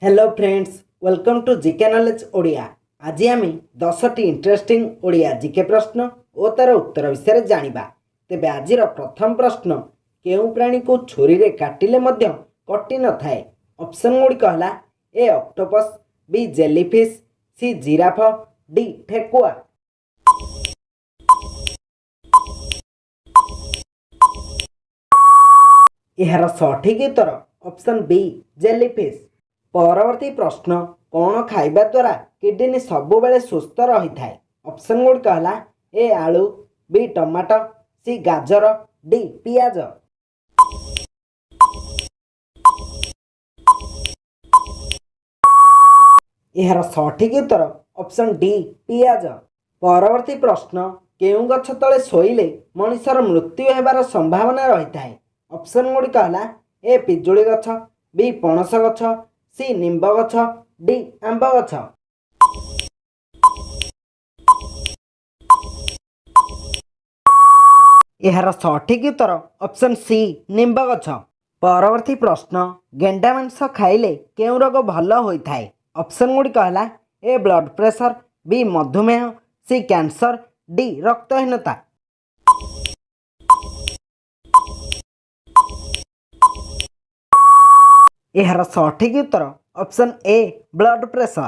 Hello friends, welcome to GK knowledge Odia. आज आम 10टी interesting Odia GK प्रश्न और तार उत्तर विषय जानिबा। तेबे आज प्रथम प्रश्न, केउ प्राणी को छुरी रे काटिले मध्य कटि न थाए? ऑप्शन गुड़िक है A octopus, B jellyfish, C giraffe, D thekua. यार सठिक उत्तर ऑप्शन बी जेलीफिश। परवर्ती प्रश्न, कौन खाइबा द्वारा किडनी सबुबले सुस्थ रही थाए? ऑप्शन गुड़िक है ए आलू, बी टमाटो, सी गाजर, डी पियाज। यार सठिक उत्तर ऑप्शन डी पियाज। परवर्ती प्रश्न, केउ गछ तले शोइले मनुष्यर मृत्यु हेबार संभावना रही थाए? ऑप्शन गुड़िक है ए पिजुली गछ, बी पणस गछ, सी निम्ब गछ, डी आंब गछ। यार सठिक उत्तर ऑप्शन सी निम्ब गछ। परवर्ती प्रश्न, गेंडा मांस खाइले केउ रोग भल होता है? ऑप्शन गुड़िक है ए ब्लड प्रेशर, बी मधुमेह, सी कैंसर, डी रक्तहीनता। यार सठिक उत्तर ऑप्शन ए ब्लड प्रेशर।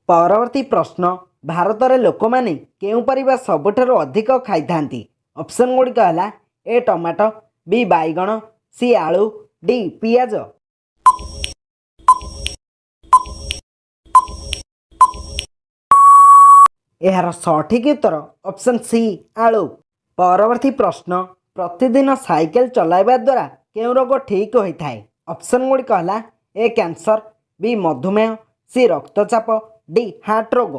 परवर्ती प्रश्न, भारत में लोक मैंने केउ परिबा सबुठारु अधिक खाई थांती? ऑप्शन गुड़िक है ए टमाटो, बी बैगण, सी आलू, डी पियाज। यार सठिक उत्तर ऑप्शन सी आलू। परवर्ती प्रश्न, प्रतिदिन साइकेल चलाइबा द्वारा केउ रोग ठीक होता है? ऑप्शन गुड़िक है ए कैंसर, बी मधुमेह, सी रक्तचाप, डी हार्ट रोग।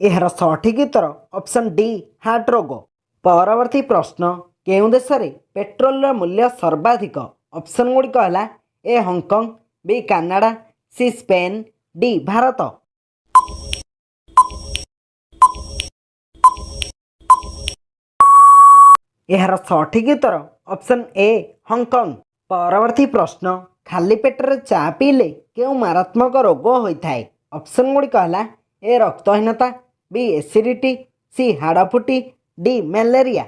यार सठिक उत्तर ऑप्शन डी हार्ट रोग। परवर्ती प्रश्न, केउ देश में पेट्रोल मूल्य सर्वाधिक? ऑप्शन गुड़िक है A Hong Kong, B Canada, C Spain, D Bharat. यार सठिक उत्तर ऑप्शन ए हांगकांग। परवर्ती प्रश्न, खाली पेटर चा पीले केउ मारात्मक रोग होता है? ऑप्शन गुड़िक है ए रक्तहीनता, बी एसिडिटी, सी हाड़फुटी, डी मलेरिया।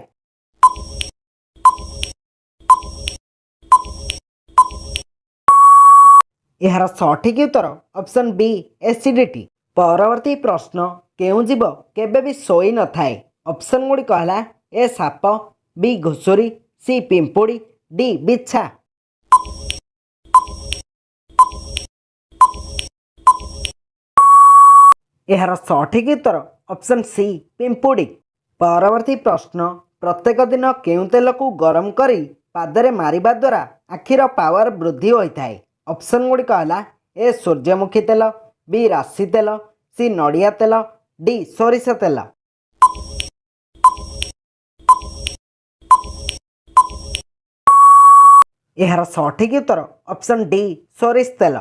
यार सठिक उत्तर ऑप्शन बी एसिडिटी। परवर्ती प्रश्न, केउ जीव केबे भी सोई न थाए? ऑप्शन गुड़िक है ए साप, बी घुसुरी, सी पिंपुड़ी, डी बिछा। यार सठिक उत्तर ऑप्शन सी पिंपुड़ी। परवर्ती प्रश्न, प्रत्येक दिन केउ तेल को गरम करी पादरे मारिबा द्वारा आखिर पावर वृद्धि होता है? ऑप्शन गुड़िक है ए सूर्यमुखी तेल, बी राशि तेल, सी नड़िया तेल, डी सोरिष तेल। यार सठिक उत्तर ऑप्शन डी सोरिष तेल।